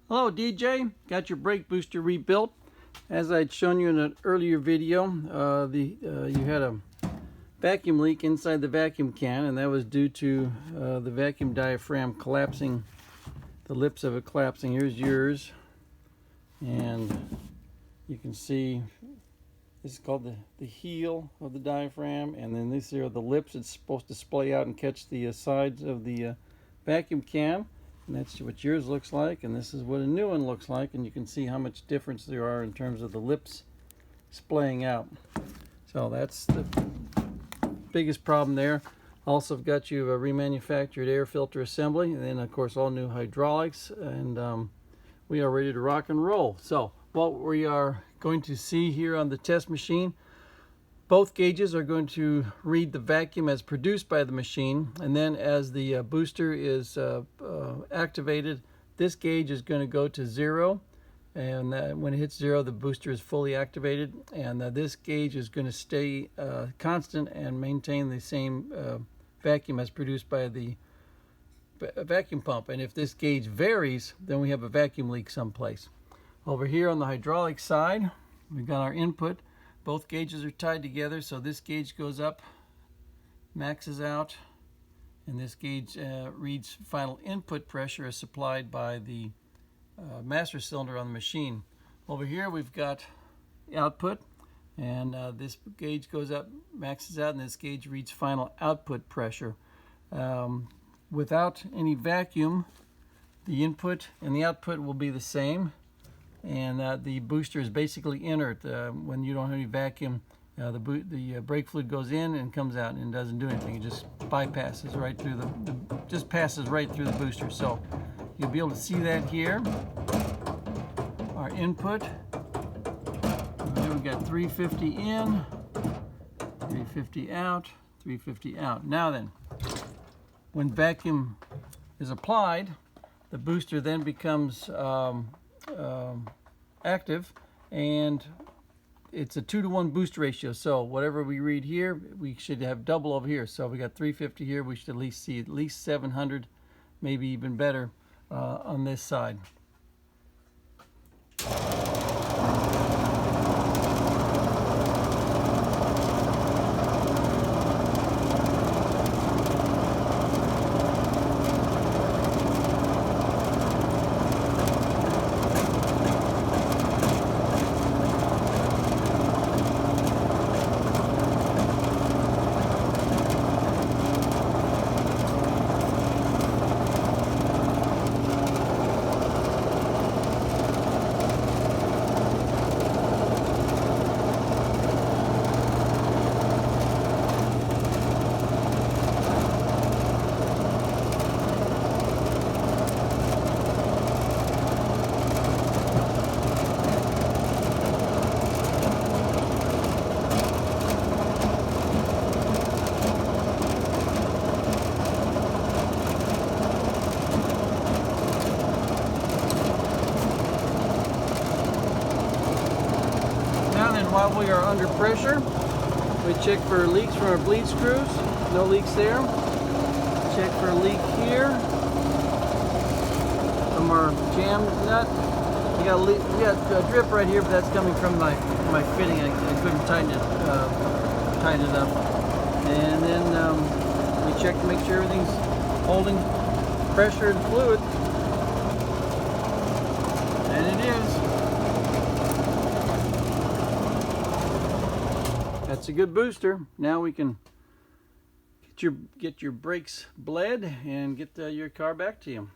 Hello DJ, got your brake booster rebuilt. As I'd shown you in an earlier video, you had a vacuum leak inside the vacuum can, and that was due to the vacuum diaphragm collapsing, the lips of it collapsing. Here's yours, and you can see this is called the heel of the diaphragm, and then these are the lips. It's supposed to splay out and catch the sides of the vacuum can. And that's what yours looks like, and this is what a new one looks like, and you can see how much difference there are in terms of the lips splaying out. So that's the biggest problem there. Also, I've got you a remanufactured air filter assembly, and then of course all new hydraulics, and we are ready to rock and roll. So what we are going to see here on the test machine, both gauges are going to read the vacuum as produced by the machine, and then as the booster is activated, this gauge is going to go to 0, and when it hits 0, the booster is fully activated, and this gauge is going to stay constant and maintain the same vacuum as produced by the vacuum pump. And if this gauge varies, then we have a vacuum leak someplace. Over here on the hydraulic side, we've got our input. Both gauges are tied together, so this gauge goes up, maxes out, and this gauge reads final input pressure as supplied by the master cylinder on the machine. Over here we've got output, and this gauge goes up, maxes out, and this gauge reads final output pressure. Without any vacuum, the input and the output will be the same. And the booster is basically inert. When you don't have any vacuum, the brake fluid goes in and comes out and doesn't do anything. It just bypasses right through just passes right through the booster. So you'll be able to see that here. Our input. We've got 350 in, 350 out, 350 out. Now then, when vacuum is applied, the booster then becomes active, and it's a 2-to-1 boost ratio. So whatever we read here, we should have double over here. So we got 350 here. We should at least see at least 700, maybe even better on this side. While we are under pressure, we check for leaks from our bleed screws. No leaks there. Check for a leak here from our jam nut. We got a drip right here, but that's coming from my fitting. I couldn't tighten it up. And then we check to make sure everything's holding pressure and fluid. And it is. That's a good booster. Now we can get your brakes bled and get your car back to you.